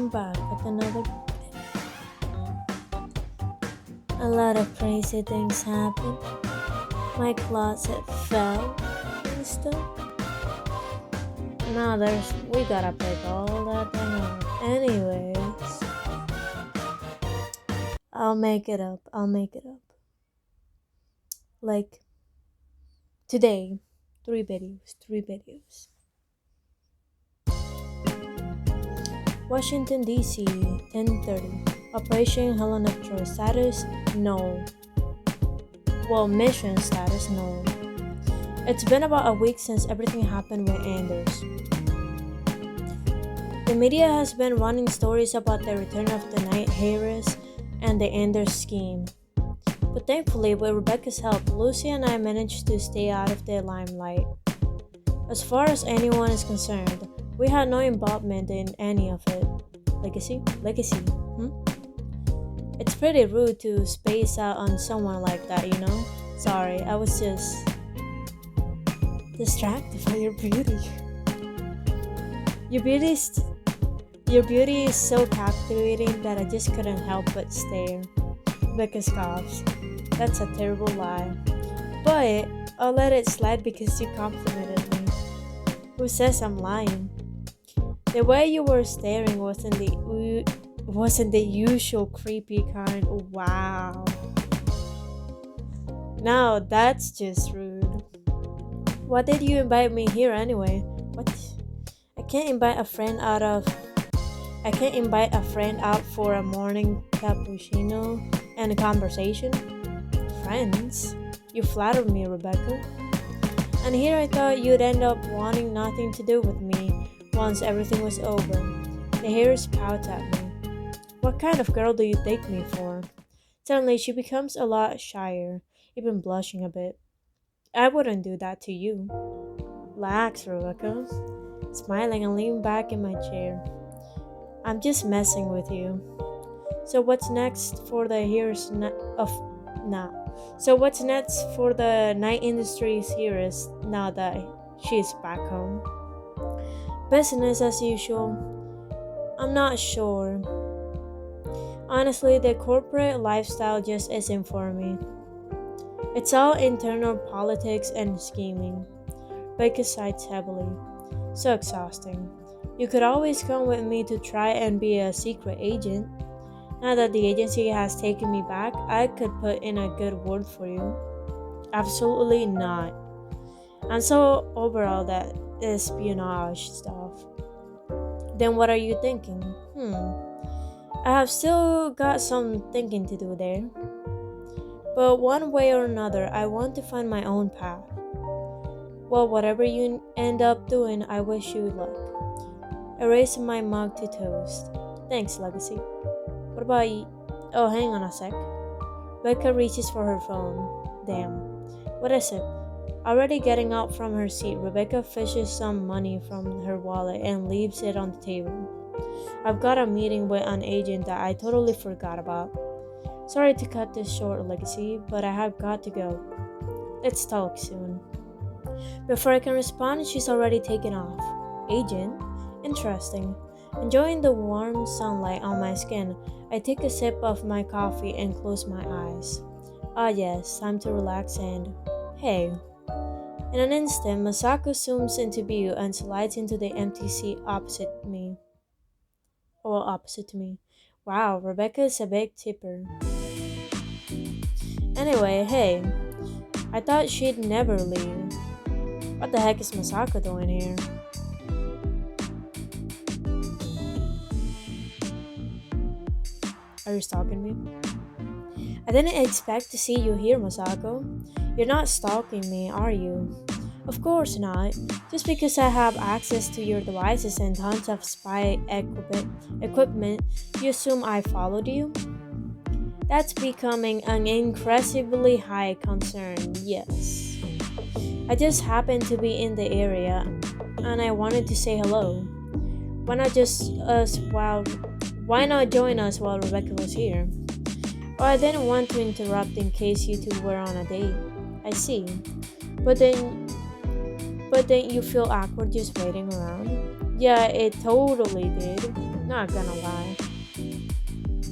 I'm back with another. A lot of crazy things happened. My closet fell and stuff. Now we gotta pick all that thing up. Anyways, I'll make it up. I'll make it up. Like today, three videos. Three videos. Washington D.C. 10:30. Operation Helen of Troy status no. Well, mission status no. It's been about a week since everything happened with Anders. The media has been running stories about the return of the Night Harris and the Anders scheme. But thankfully, with Rebecca's help, Lucy and I managed to stay out of the limelight. As far as anyone is concerned, we had no involvement in any of it. Legacy? Legacy? It's pretty rude to space out on someone like that, you know? Sorry, I was just distracted by your beauty. Your beauty is, your beauty is so captivating that I just couldn't help but stare. Becca scoffs. That's a terrible lie. But I'll let it slide because you complimented me. Who says I'm lying? The way you were staring wasn't the usual creepy kind. Wow. Now that's just rude. Why did you invite me here anyway? What? I can't invite a friend out for a morning cappuccino and a conversation. Friends? You flatter me, Rebecca. And here I thought you'd end up wanting nothing to do with me once everything was over. The hairs pout at me. What kind of girl do you take me for? Suddenly she becomes a lot shyer, even blushing a bit. I wouldn't do that to you. Relax, Rebecca. Smiling and leaning back in my chair. I'm just messing with you. So what's next for the So what's next for the night industry's heroes now that she's back home? Business as usual. I'm not sure. Honestly, the corporate lifestyle just isn't for me. It's all internal politics and scheming. Becca sighs heavily. So exhausting. You could always come with me to try and be a secret agent. Now that the agency has taken me back, I could put in a good word for you. Absolutely not. I'm so over all that espionage stuff. Then what are you thinking? I have still got some thinking to do there. But one way or another, I want to find my own path. Well, whatever you end up doing, I wish you luck. I raise my mug to toast. Thanks, Legacy. What about you? Oh, hang on a sec. Becca reaches for her phone. Damn. What is it? Already getting up from her seat, Rebecca fishes some money from her wallet and leaves it on the table. I've got a meeting with an agent that I totally forgot about. Sorry to cut this short, Legacy, but I have got to go. Let's talk soon. Before I can respond, she's already taken off. Agent? Interesting. Enjoying the warm sunlight on my skin, I take a sip of my coffee and close my eyes. Ah yes, time to relax and... Hey. In an instant, Masako zooms into view and slides into the empty seat opposite to me. Wow, Rebecca is a big tipper. Anyway, hey. I thought she'd never leave. What the heck is Masako doing here? Are you stalking me? I didn't expect to see you here, Masako. You're not stalking me, are you? Of course not. Just because I have access to your devices and tons of spy equipment, you assume I followed you? That's becoming an incredibly high concern, yes. I just happened to be in the area, and I wanted to say hello. Why not join us while Rebecca was here? Oh, I didn't want to interrupt in case you two were on a date. I see. But then you feel awkward just waiting around? Yeah, it totally did. Not gonna lie.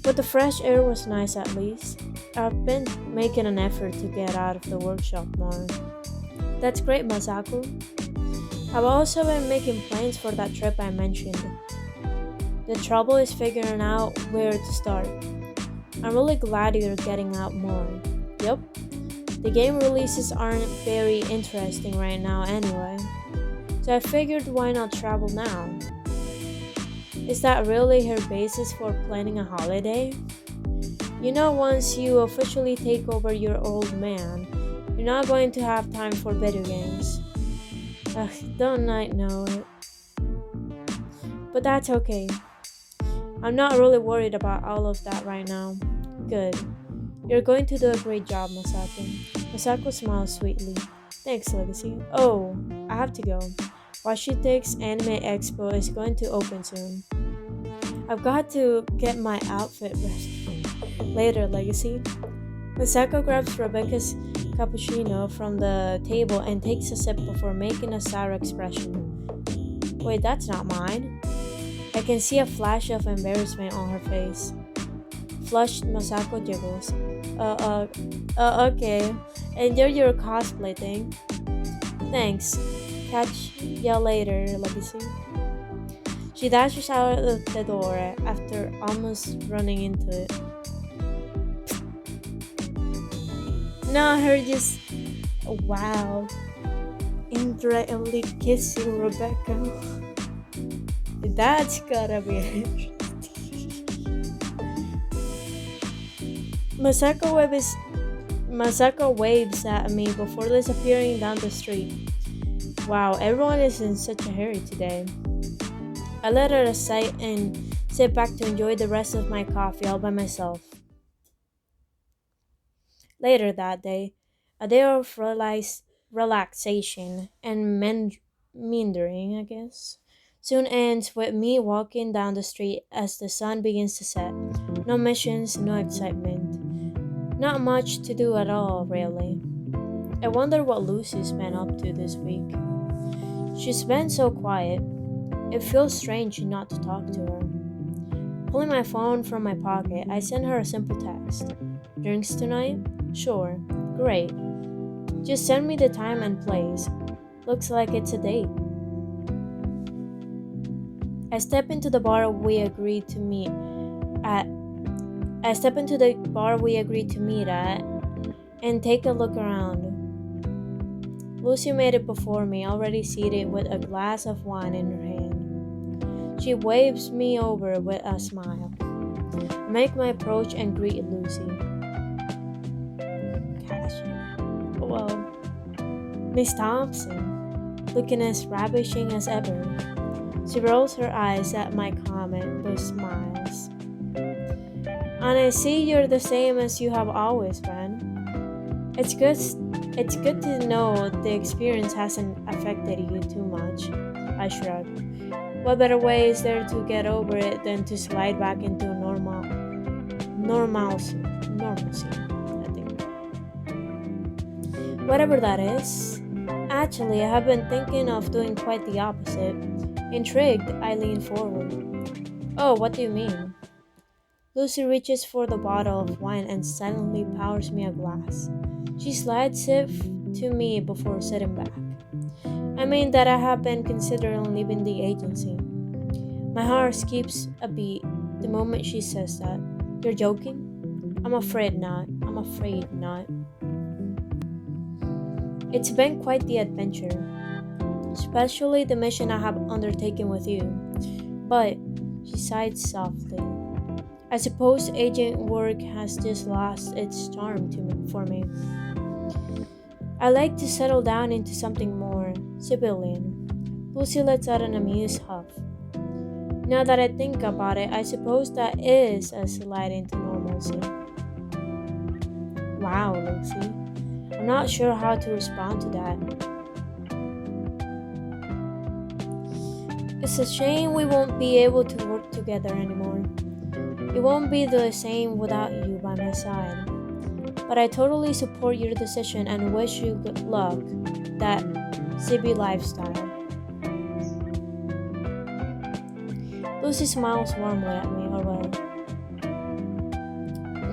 But the fresh air was nice at least. I've been making an effort to get out of the workshop more. That's great, Masako. I've also been making plans for that trip I mentioned. The trouble is figuring out where to start. I'm really glad you're getting out more. Yup, the game releases aren't very interesting right now anyway. So I figured why not travel now? Is that really her basis for planning a holiday? You know, once you officially take over your old man, you're not going to have time for video games. Ugh, don't I know it? But that's okay. I'm not really worried about all of that right now. Good. You're going to do a great job, Masako. Masako smiled sweetly. Thanks, Legacy. Oh, I have to go. Washitex Anime Expo is going to open soon. I've got to get my outfit ready. Later, Legacy. Masako grabs Rebecca's cappuccino from the table and takes a sip before making a sour expression. Wait, that's not mine. I can see a flash of embarrassment on her face. Flushed, Masako jiggles. Okay. Enjoy your cosplay thing. Thanks. Catch ya later, Legacy. She dashes out of the door after almost running into it. Not her just, wow, indirectly kissing Rebecca. That's gotta be interesting. Masako waves at me before disappearing down the street. Wow, everyone is in such a hurry today. I let her aside and sit back to enjoy the rest of my coffee all by myself. Later that day, a day of relaxation and meandering, I guess, soon ends with me walking down the street as the sun begins to set. No missions, no excitement. Not much to do at all, really. I wonder what Lucy's been up to this week. She's been so quiet. It feels strange not to talk to her. Pulling my phone from my pocket, I send her a simple text. Drinks tonight? Sure. Great. Just send me the time and place. Looks like it's a date. I step into the bar we agreed to meet at. I step into the bar we agreed to meet at and take a look around. Lucy made it before me, already seated with a glass of wine in her hand. She waves me over with a smile. I make my approach and greet Lucy. Well, Miss Thompson, looking as ravishing as ever. She rolls her eyes at my comment but smiles. And I see you're the same as you have always been. It's good to know the experience hasn't affected you too much. I shrug. What better way is there to get over it than to slide back into normalcy, I think. Whatever that is. Actually, I have been thinking of doing quite the opposite. Intrigued, I lean forward. Oh, what do you mean? Lucy reaches for the bottle of wine and silently pours me a glass. She slides it to me before sitting back. I mean that I have been considering leaving the agency. My heart skips a beat the moment she says that. You're joking? I'm afraid not. It's been quite the adventure, especially the mission I have undertaken with you. But, she sighed softly. I suppose agent work has just lost its charm for me. I like to settle down into something more civilian. Lucy lets out an amused huff. Now that I think about it, I suppose that is a slide into normalcy. Wow, Lucy. I'm not sure how to respond to that. It's a shame we won't be able to work together anymore. It won't be the same without you by my side. But I totally support your decision and wish you good luck. That CB lifestyle. Lucy smiles warmly at me. Oh, well.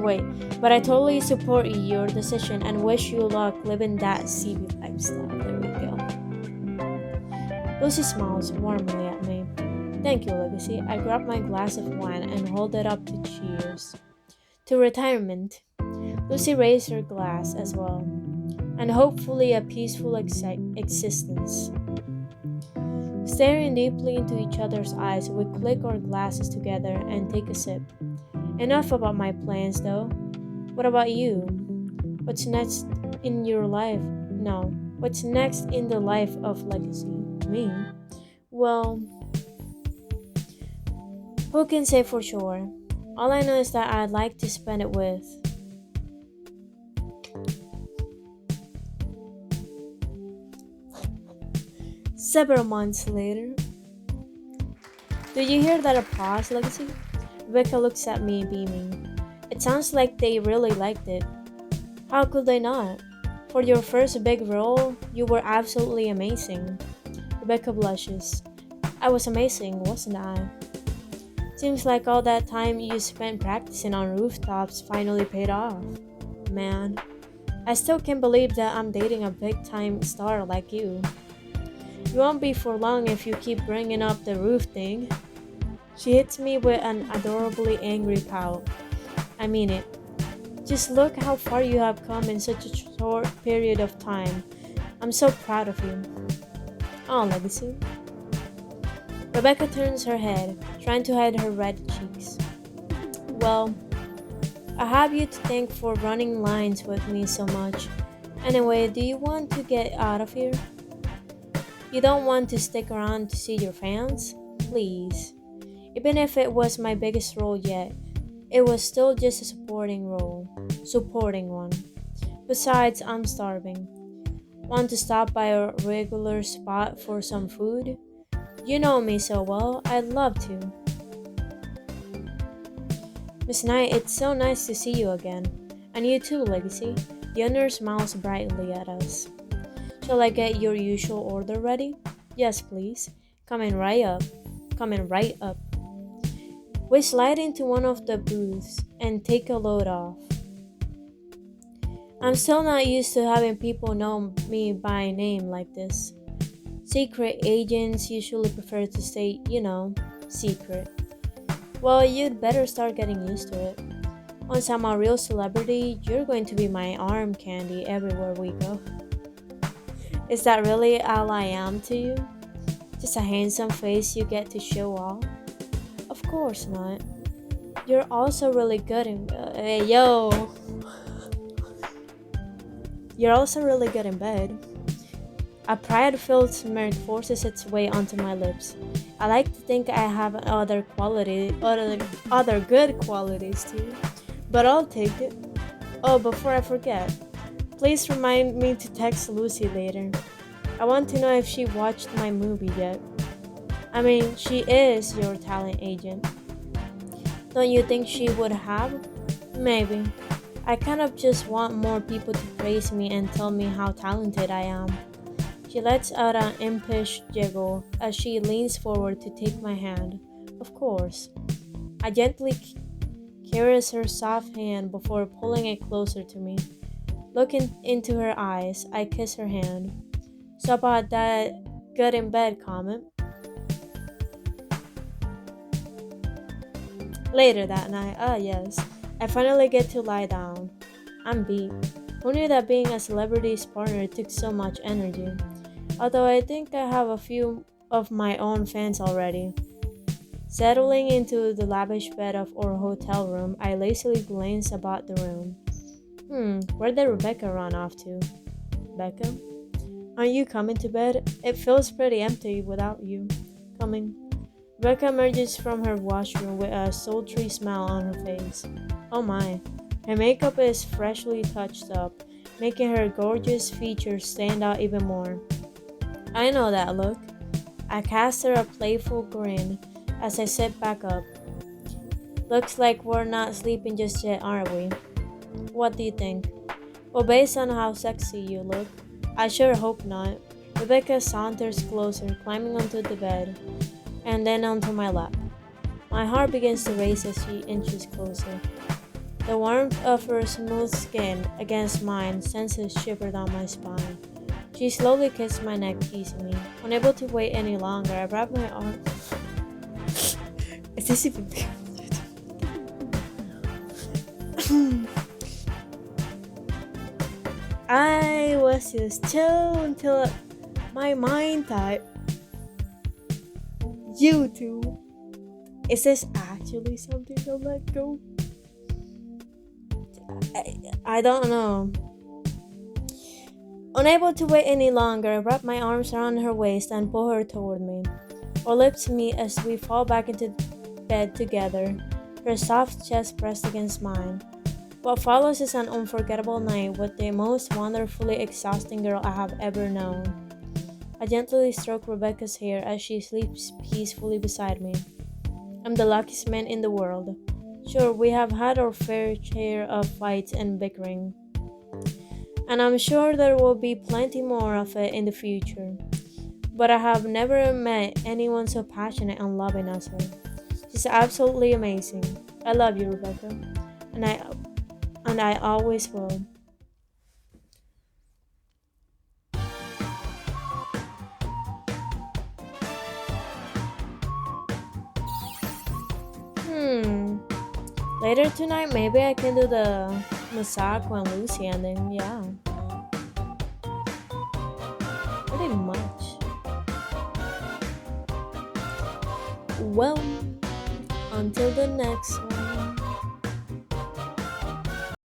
Wait, but I totally support your decision and wish you luck living that CB lifestyle. There we go. Lucy smiles warmly at me. Thank you, Legacy. I grab my glass of wine and hold it up to cheers. To retirement. Lucy raised her glass as well, and hopefully a peaceful existence. Staring deeply into each other's eyes, we click our glasses together and take a sip. Enough about my plans, though. What about you? What's next in your life? No. What's next in the life of Legacy? Me? Well, who can say for sure? All I know is that I'd like to spend it with. Several months later. Did you hear that applause, Legacy? Rebecca looks at me, beaming. It sounds like they really liked it. How could they not? For your first big role, you were absolutely amazing. Rebecca blushes. I was amazing, wasn't I? Seems like all that time you spent practicing on rooftops finally paid off. Man, I still can't believe that I'm dating a big time star like you. You won't be for long if you keep bringing up the roof thing. She hits me with an adorably angry pout. I mean it. Just look how far you have come in such a short period of time. I'm so proud of you. Oh, Legacy. Rebecca turns her head, trying to hide her red cheeks. Well, I have you to thank for running lines with me so much. Anyway, do you want to get out of here? You don't want to stick around to see your fans? Please. Even if it was my biggest role yet, it was still just a supporting role. Supporting one. Besides, I'm starving. Want to stop by a regular spot for some food? You know me so well, I'd love to. Miss Knight, it's so nice to see you again. And you too, Legacy. The owner smiles brightly at us. Shall I get your usual order ready? Yes, please. Coming right up. Coming right up. We slide into one of the booths and take a load off. I'm still not used to having people know me by name like this. Secret agents usually prefer to stay, secret. Well, you'd better start getting used to it. Once I'm a real celebrity, you're going to be my arm candy everywhere we go. Is that really all I am to you? Just a handsome face you get to show off? Of course not. You're also really good in You're also really good in bed. A pride-filled smirk forces its way onto my lips. I like to think I have other good qualities too, but I'll take it. Oh, before I forget, please remind me to text Lucy later. I want to know if she watched my movie yet. I mean, she is your talent agent. Don't you think she would have? Maybe. I kind of just want more people to praise me and tell me how talented I am. She lets out an impish giggle as she leans forward to take my hand. Of course. I gently caress her soft hand before pulling it closer to me. Looking into her eyes, I kiss her hand. So about that good in bed comment. Later that night, yes, I finally get to lie down. I'm beat. Who knew that being a celebrity's partner took so much energy? Although I think I have a few of my own fans already. Settling into the lavish bed of our hotel room, I lazily glance about the room. Where did Rebecca run off to? Becca? Aren't you coming to bed? It feels pretty empty without you. Coming. Rebecca emerges from her washroom with a sultry smile on her face. Oh my. Her makeup is freshly touched up, making her gorgeous features stand out even more. I know that look. I cast her a playful grin as I sit back up. Looks like we're not sleeping just yet, aren't we? What do you think? Well, based on how sexy you look, I sure hope not. Rebecca saunters closer, climbing onto the bed, and then onto my lap. My heart begins to race as she inches closer. The warmth of her smooth skin against mine sends a shiver down my spine. She slowly kissed my neck, teasing me. Unable to wait any longer, I wrapped my arms. Is this even I was just chill until my mind typed, "You two. Is this actually something to let go?" I don't know. Unable to wait any longer, I wrap my arms around her waist and pull her toward me. Our lips meet as we fall back into bed together, her soft chest pressed against mine. What follows is an unforgettable night with the most wonderfully exhausting girl I have ever known. I gently stroke Rebecca's hair as she sleeps peacefully beside me. I'm the luckiest man in the world. Sure, we have had our fair share of fights and bickering, and I'm sure there will be plenty more of it in the future. But I have never met anyone so passionate and loving as her. She's absolutely amazing. I love you, Rebecca, and I always will. Hmm. Later tonight, maybe I can do the Masako and Lucy ending. Yeah, pretty much. Well, until the next one.